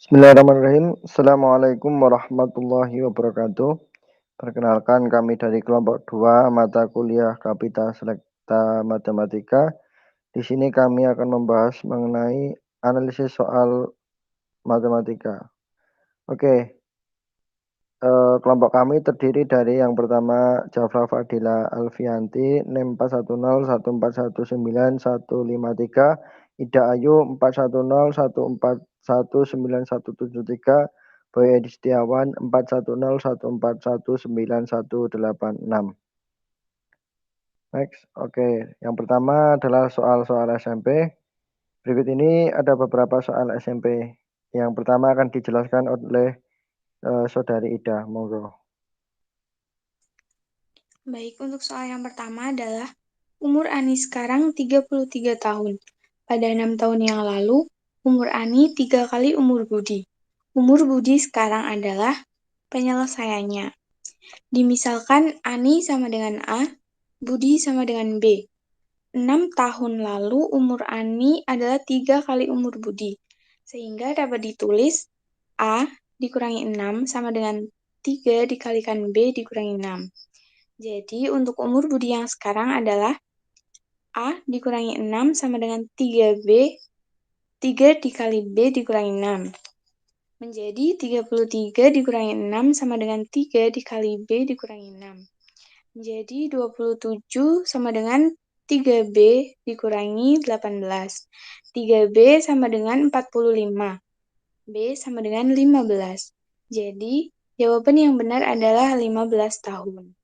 Bismillahirrahmanirrahim. Assalamualaikum warahmatullahi wabarakatuh. Perkenalkan kami dari kelompok 2 mata kuliah Kapita Selekta Matematika. Di sini kami akan membahas mengenai analisis soal matematika. Oke, kelompok kami terdiri dari yang pertama Jafra Fadila Alfianti, NIM 41014191153, Ida Ayu 41014191173, Boy Edi Setiawan 41014191186. Next, oke. Yang pertama adalah soal-soal SMP. Berikut ini ada beberapa soal SMP. Yang pertama akan dijelaskan oleh Saudari Ida, monggo. Baik, untuk soal yang pertama adalah umur Ani sekarang 33 tahun. Pada 6 tahun yang lalu, umur Ani 3 kali umur Budi. Umur Budi sekarang adalah penyelesaiannya. Dimisalkan Ani sama dengan A, Budi sama dengan B. 6 tahun lalu umur Ani adalah 3 kali umur Budi. Sehingga dapat ditulis A dikurangi 6 sama dengan 3 dikalikan B dikurangi 6. Jadi untuk umur Budi yang sekarang adalah A dikurangi 6 sama dengan 3B, 3 dikali B dikurangi 6. Menjadi 33 dikurangi 6 sama dengan 3 dikali B dikurangi 6. Menjadi 27 sama dengan 3B dikurangi 18. 3B sama dengan 45. B sama dengan 15. Jadi jawaban yang benar adalah 15 tahun.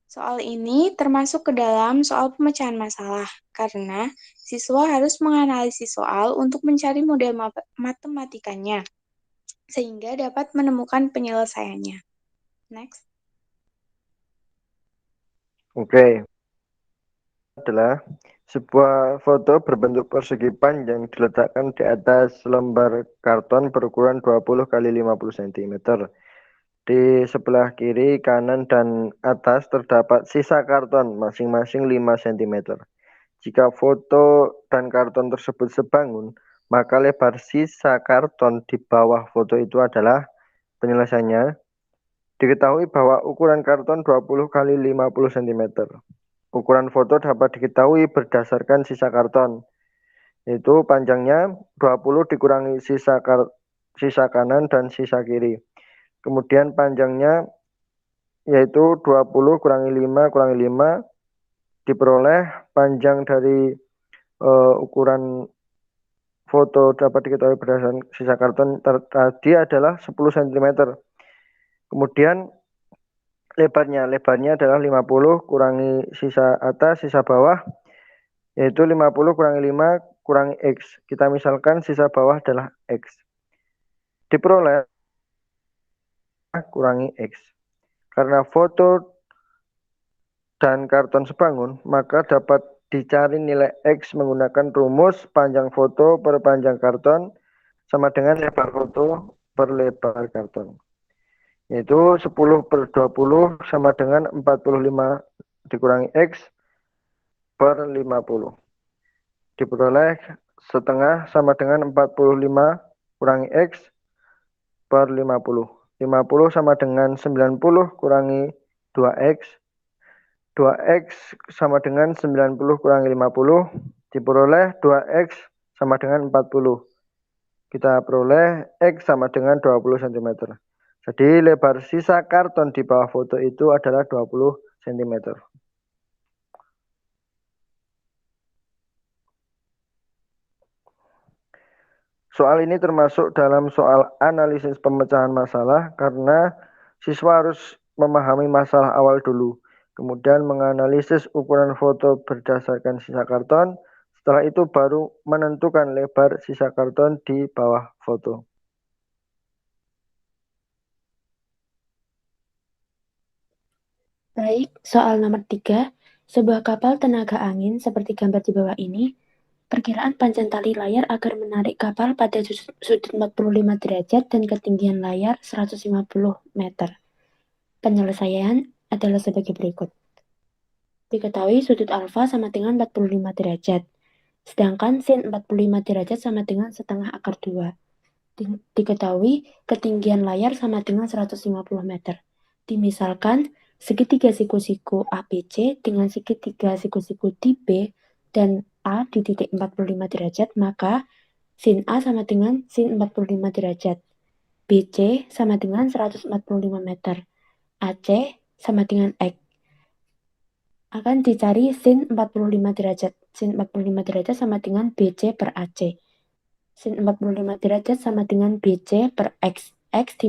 Soal ini termasuk ke dalam soal pemecahan masalah, karena siswa harus menganalisis soal untuk mencari model matematikanya, sehingga dapat menemukan penyelesaiannya. Next. Oke, adalah sebuah foto berbentuk persegi panjang diletakkan di atas lembar karton berukuran 20 x 50 cm. Di sebelah kiri, kanan, dan atas terdapat sisa karton masing-masing 5 cm. Jika foto dan karton tersebut sebangun, maka lebar sisa karton di bawah foto itu adalah penyelesaiannya. Diketahui bahwa ukuran karton 20 x 50 cm. Ukuran foto dapat diketahui berdasarkan sisa karton, yaitu panjangnya 20 dikurangi sisa kanan dan sisa kiri. Kemudian panjangnya yaitu 20 kurangi 5 kurangi 5 diperoleh panjang dari ukuran foto dapat diketahui berdasarkan sisa karton tadi adalah 10 cm. Kemudian lebarnya adalah 50 kurangi sisa atas sisa bawah, yaitu 50 kurangi 5 kurangi X. Kita misalkan sisa bawah adalah X. Diperoleh kurangi X. Karena foto dan karton sebangun, maka dapat dicari nilai X menggunakan rumus panjang foto per panjang karton sama dengan lebar foto per lebar karton. Yaitu 10 per 20 sama dengan 45 dikurangi X per 50. Diperoleh setengah sama dengan 45 kurangi X per 50. 50 sama dengan 90 kurangi 2X. 2X sama dengan 90 kurangi 50. Diperoleh 2X sama dengan 40. Kita peroleh X sama dengan 20 cm. Jadi lebar sisa karton di bawah foto itu adalah 20 cm. Soal ini termasuk dalam soal analisis pemecahan masalah karena siswa harus memahami masalah awal dulu, kemudian menganalisis ukuran foto berdasarkan sisa karton, setelah itu baru menentukan lebar sisa karton di bawah foto. Baik, soal nomor 3. Sebuah kapal tenaga angin seperti gambar di bawah ini, perkiraan panjang tali layar agar menarik kapal pada sudut 45 derajat dan ketinggian layar 150 meter. Penyelesaian adalah sebagai berikut. Diketahui sudut alfa sama dengan 45 derajat, sedangkan sin 45 derajat sama dengan setengah akar 2. Diketahui ketinggian layar sama dengan 150 meter. Dimisalkan segitiga siku-siku ABC dengan segitiga siku-siku di B dan A di titik 45 derajat, maka sin A sama dengan sin 45 derajat. BC sama dengan 145 meter. AC sama dengan X. Akan dicari sin 45 derajat. Sin 45 derajat sama dengan BC per AC. Sin 45 derajat sama dengan BC per X. AC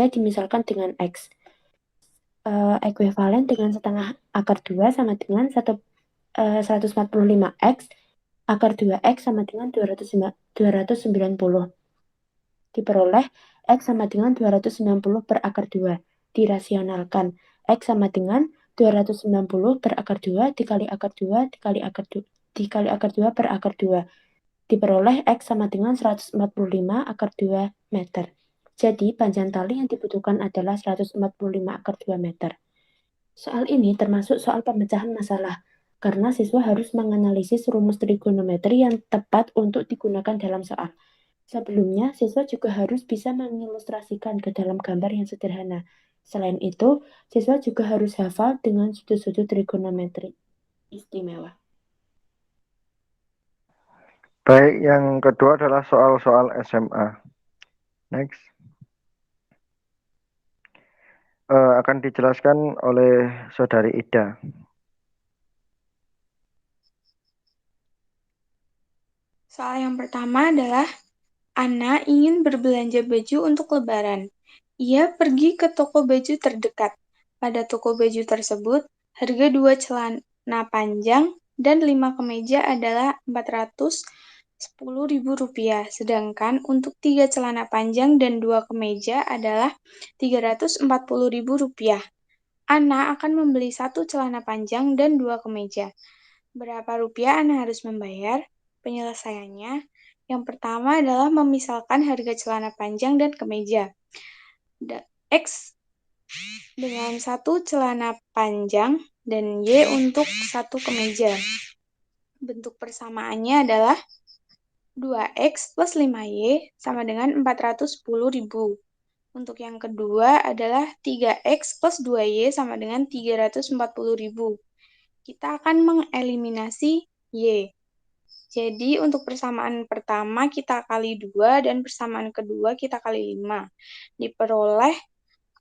dimisalkan dengan X. Ekuivalen dengan setengah akar 2 sama dengan 145X. Akar 2X sama dengan 290. Diperoleh X sama dengan 290 per akar 2. Dirasionalkan. X sama dengan 290 per akar 2 dikali akar 2 dikali akar 2 dikali akar 2 per akar 2. Diperoleh X sama dengan 145 akar 2 meter. Jadi panjang tali yang dibutuhkan adalah 145 akar 2 meter. Soal ini termasuk soal pemecahan masalah, karena siswa harus menganalisis rumus trigonometri yang tepat untuk digunakan dalam soal. Sebelumnya, siswa juga harus bisa mengilustrasikan ke dalam gambar yang sederhana. Selain itu, siswa juga harus hafal dengan sudut-sudut trigonometri istimewa. Baik, yang kedua adalah soal-soal SMA. Next. Akan dijelaskan oleh Saudari Ida. Soal yang pertama adalah Ana ingin berbelanja baju untuk Lebaran. Ia pergi ke toko baju terdekat. Pada toko baju tersebut, harga 2 celana panjang dan 5 kemeja adalah Rp410.000, sedangkan untuk 3 celana panjang dan 2 kemeja adalah Rp340.000. Ana akan membeli 1 celana panjang dan 2 kemeja. Berapa rupiah Ana harus membayar? Penyelesaiannya, yang pertama adalah memisalkan harga celana panjang dan kemeja. X dengan 1 celana panjang dan Y untuk 1 kemeja. Bentuk persamaannya adalah 2X plus 5Y sama dengan 410.000. Untuk yang kedua adalah 3X plus 2Y sama dengan 340.000. Kita akan mengeliminasi Y. Jadi untuk persamaan pertama kita kali 2 dan persamaan kedua kita kali 5. Diperoleh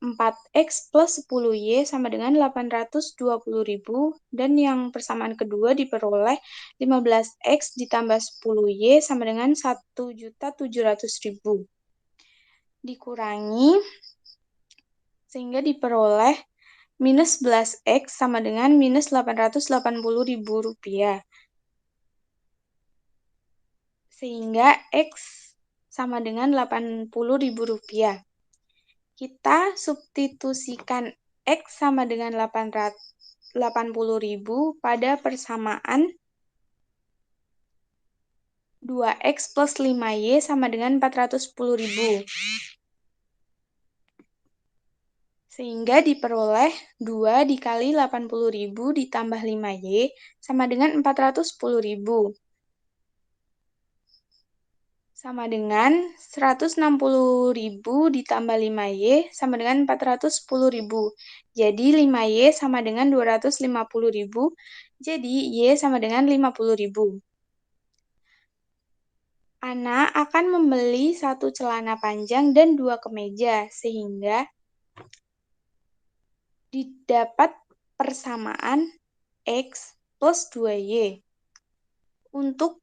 4X plus 10Y sama dengan 820.000 dan yang persamaan kedua diperoleh 15X ditambah 10Y sama dengan 1.700.000. Dikurangi sehingga diperoleh minus 11X sama dengan minus 880.000 rupiah. Sehingga X sama dengan 80.000 rupiah. Kita substitusikan X sama dengan 80.000 pada persamaan 2X plus 5Y sama dengan 410.000. Sehingga diperoleh 2 dikali 80.000 ditambah 5Y sama dengan 410.000. Sama dengan 160.000 ditambah 5Y sama dengan 410.000. Jadi 5Y sama dengan 250.000. Jadi Y sama dengan 50.000. Ana akan membeli 1 celana panjang dan 2 kemeja, sehingga didapat persamaan X plus 2Y. Untuk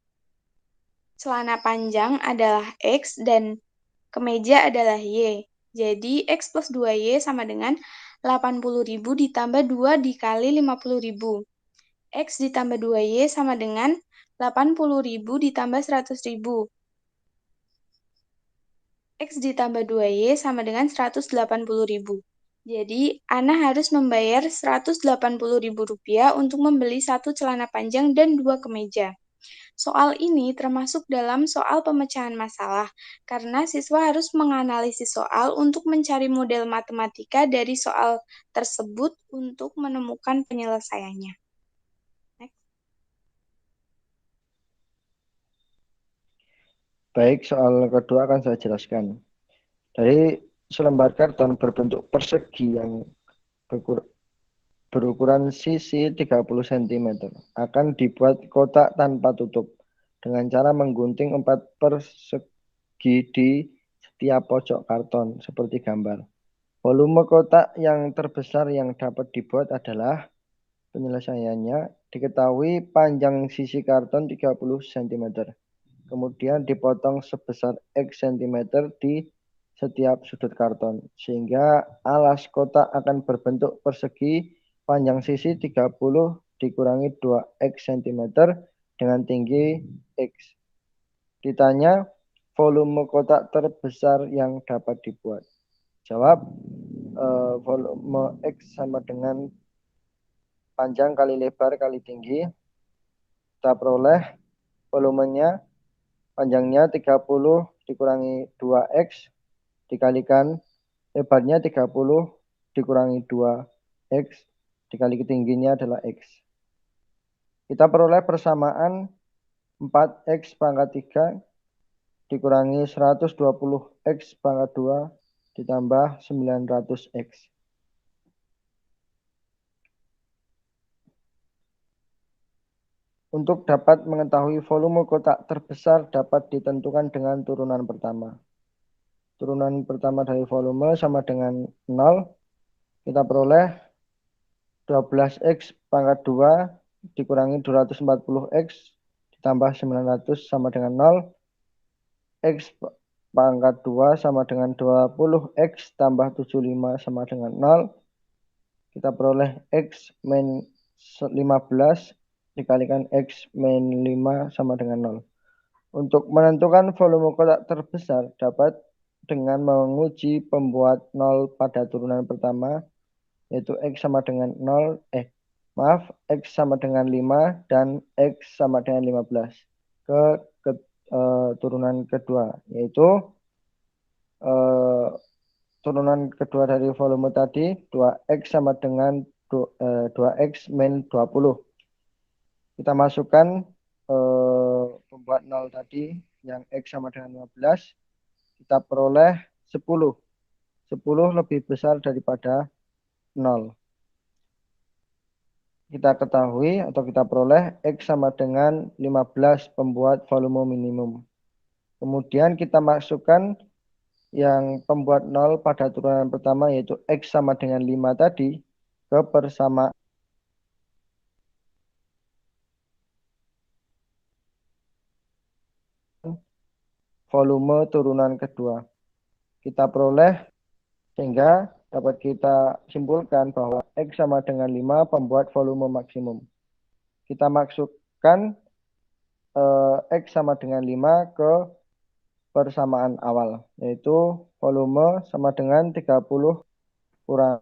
celana panjang adalah X dan kemeja adalah Y. Jadi X plus 2Y sama dengan 80.000 ditambah 2 dikali 50.000. X ditambah 2Y sama dengan 80.000 ditambah 100.000. X ditambah 2Y sama dengan 180.000. Jadi, Ana harus membayar Rp180.000 untuk membeli 1 celana panjang dan 2 kemeja. Soal ini termasuk dalam soal pemecahan masalah, karena siswa harus menganalisis soal untuk mencari model matematika dari soal tersebut untuk menemukan penyelesaiannya. Baik, soal kedua akan saya jelaskan. Dari selembar karton berbentuk persegi yang berukuran sisi 30 cm akan dibuat kotak tanpa tutup dengan cara menggunting 4 persegi di setiap pojok karton seperti gambar. Volume kotak yang terbesar yang dapat dibuat adalah penyelesaiannya diketahui panjang sisi karton 30 cm. Kemudian dipotong sebesar X cm di setiap sudut karton, sehingga alas kotak akan berbentuk persegi panjang sisi 30 dikurangi 2X cm dengan tinggi X. Ditanya volume kotak terbesar yang dapat dibuat. Jawab, volume X sama dengan panjang kali lebar kali tinggi. Kita peroleh volumenya, panjangnya 30 dikurangi 2X dikalikan lebarnya 30 dikurangi 2X dikali tingginya adalah X. Kita peroleh persamaan 4X pangkat 3 dikurangi 120X pangkat 2 ditambah 900X. Untuk dapat mengetahui volume kotak terbesar dapat ditentukan dengan turunan pertama. Turunan pertama dari volume sama dengan 0. Kita peroleh 12X pangkat 2 dikurangi 240X ditambah 900 sama dengan 0. X pangkat 2 sama dengan 20X tambah 75 sama dengan 0. Kita peroleh X min 15 dikalikan X min 5 sama dengan 0. Untuk menentukan volume kotak terbesar dapat dengan menguji pembuat 0 pada turunan pertama, yaitu X sama dengan 0, X sama dengan 5 dan X sama dengan 15 ke turunan kedua, yaitu turunan kedua dari volume tadi 2X sama dengan 2X min 20. Kita masukkan pembuat 0 tadi yang X sama dengan 15, kita peroleh 10. 10 lebih besar daripada 0. Kita ketahui atau kita peroleh X sama dengan 15 pembuat volume minimum. Kemudian kita masukkan yang pembuat 0 pada turunan pertama, yaitu X sama dengan 5 tadi, ke persamaan volume turunan kedua. Kita peroleh sehingga dapat kita simpulkan bahwa X sama dengan 5 pembuat volume maksimum. Kita masukkan X sama dengan 5 ke persamaan awal, yaitu volume sama dengan 30 kurang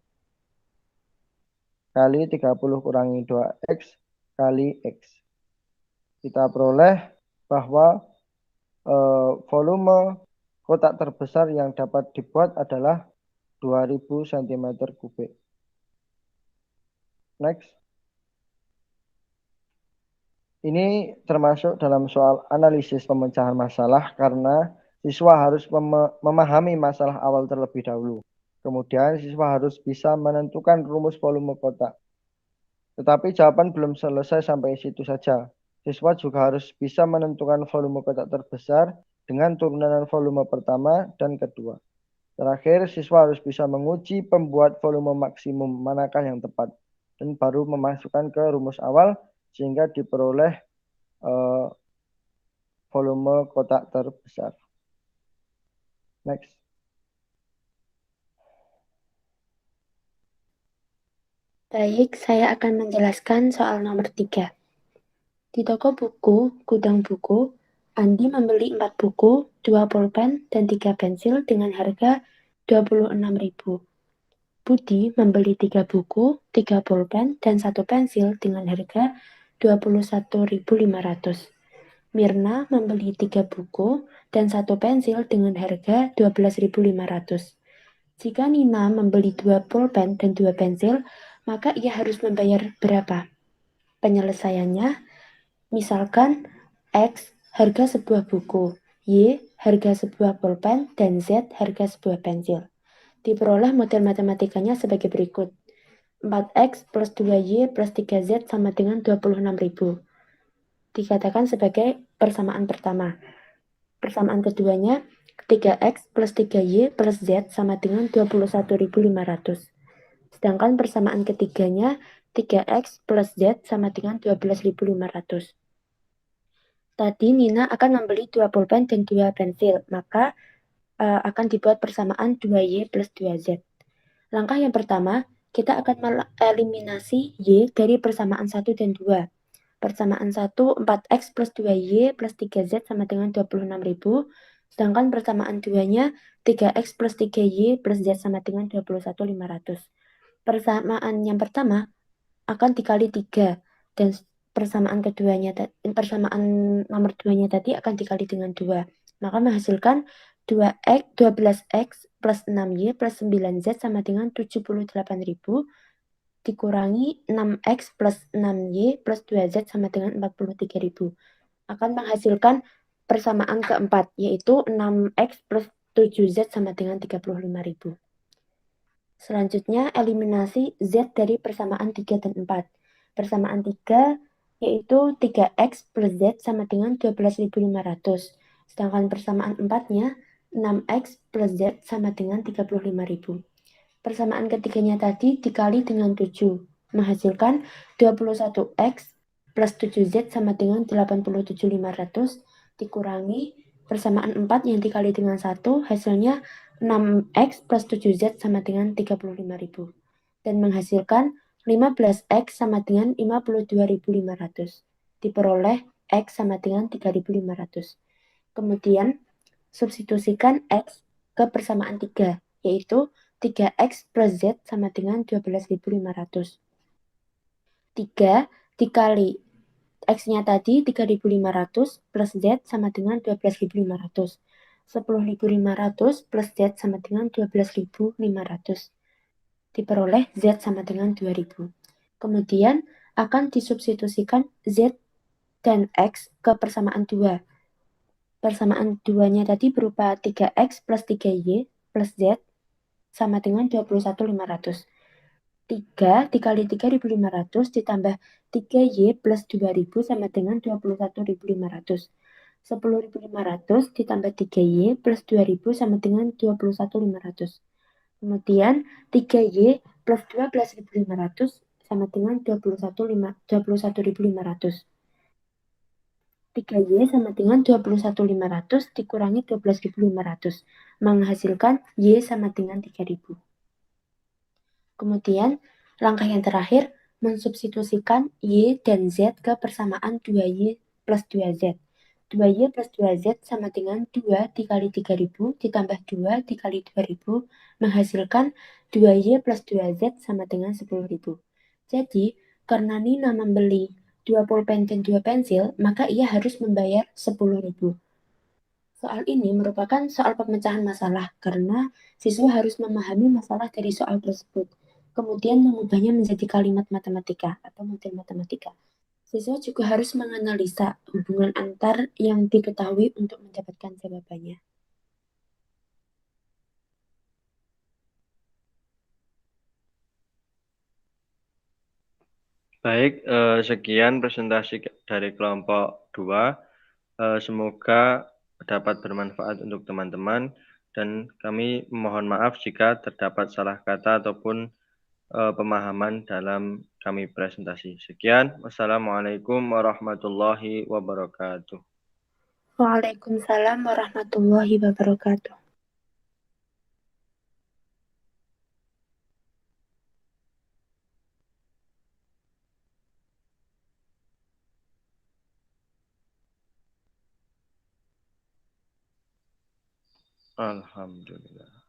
kali 30 kurangi 2X kali X. Kita peroleh bahwa volume kotak terbesar yang dapat dibuat adalah 2000 cm3. Next. Ini termasuk dalam soal analisis pemecahan masalah karena siswa harus memahami masalah awal terlebih dahulu. Kemudian siswa harus bisa menentukan rumus volume kotak. Tetapi jawaban belum selesai sampai situ saja. Siswa juga harus bisa menentukan volume kotak terbesar dengan turunan volume pertama dan kedua. Terakhir, siswa harus bisa menguji pembuat volume maksimum manakah yang tepat dan baru memasukkan ke rumus awal sehingga diperoleh volume kotak terbesar. Next. Baik, saya akan menjelaskan soal nomor 3. Di toko buku, gudang buku, Andi membeli 4 buku, 2 pulpen, dan 3 pensil dengan harga 26.000. Budi membeli 3 buku, 3 pulpen, dan 1 pensil dengan harga 21.500. Mirna membeli 3 buku dan 1 pensil dengan harga 12.500. Jika Nina membeli 2 pulpen dan 2 pensil, maka ia harus membayar berapa? Penyelesaiannya, misalkan X harga sebuah buku, Y harga sebuah pulpen, dan Z harga sebuah pensil. Diperoleh model matematikanya sebagai berikut. 4X plus 2Y plus 3Z sama dengan 26.000. Dikatakan sebagai persamaan pertama. Persamaan keduanya, 3X plus 3Y plus Z sama dengan 21.500. Sedangkan persamaan ketiganya, 3X plus Z sama dengan 12.500. Tadi Nina akan membeli 2 pulpen dan 2 pensil, maka akan dibuat persamaan 2Y plus 2Z. Langkah yang pertama, kita akan mengeliminasi Y dari persamaan 1 dan 2. Persamaan 1, 4X plus 2Y plus 3Z sama dengan 26.000. Sedangkan persamaan 2-nya, 3X plus 3Y plus Z sama dengan 21.500. Persamaan yang pertama akan dikali 3. Dan persamaan keduanya, persamaan nomor 2-nya tadi akan dikali dengan 2. Maka menghasilkan 12X plus 6Y plus 9Z sama dengan 78.000 dikurangi 6X plus 6Y plus 2Z sama dengan 43.000. Akan menghasilkan persamaan keempat, yaitu 6X plus 7Z sama dengan 35.000. Selanjutnya, eliminasi Z dari persamaan 3 dan 4. Persamaan 3 yaitu 3X plus Z sama dengan 12.500. Sedangkan persamaan 4-nya, 6X plus Z sama dengan 35.000. Persamaan ketiganya tadi dikali dengan 7, menghasilkan 21X plus 7Z sama dengan 87.500 dikurangi persamaan 4 yang dikali dengan 1, hasilnya 6X plus 7Z sama dengan 35.000. Dan menghasilkan 15X sama dengan 52.500. Diperoleh X sama dengan 3.500. Kemudian, substitusikan X ke persamaan 3, yaitu 3X plus Z sama dengan 12.500. 3 dikali X-nya tadi 3.500 plus Z sama dengan 12.500. 10.500 plus Z sama dengan 12.500. Diperoleh Z sama dengan 2.000. Kemudian akan disubstitusikan Z dan X ke persamaan 2. Persamaan 2-nya tadi berupa 3X plus 3Y plus Z sama dengan 21.500. 3 dikali 3.500 ditambah 3Y plus 2.000 sama dengan 21.500. 10.500 ditambah 3Y plus 2.000 sama dengan 21.500. Kemudian 3Y plus 12.500 sama dengan 21.500. 3Y sama dengan 21.500 dikurangi 12.500, menghasilkan Y sama dengan 3.000. Kemudian, langkah yang terakhir, mensubstitusikan Y dan Z ke persamaan 2Y plus 2Z. 2Y plus 2Z sama dengan 2 dikali 3.000 ditambah 2 dikali 2.000, menghasilkan 2Y plus 2Z sama dengan 10.000. Jadi, karena Nina membeli 2 pulpen dan 2 pensil, maka ia harus membayar 10.000. Soal ini merupakan soal pemecahan masalah karena siswa harus memahami masalah dari soal tersebut, kemudian mengubahnya menjadi kalimat matematika atau model matematika. Siswa juga harus menganalisa hubungan antar yang diketahui untuk mendapatkan jawabannya. Baik, sekian presentasi dari kelompok 2. Semoga dapat bermanfaat untuk teman-teman dan kami mohon maaf jika terdapat salah kata ataupun pemahaman dalam kami presentasi. Sekian, wassalamualaikum warahmatullahi wabarakatuh. Waalaikumsalam warahmatullahi wabarakatuh. Alhamdulillah.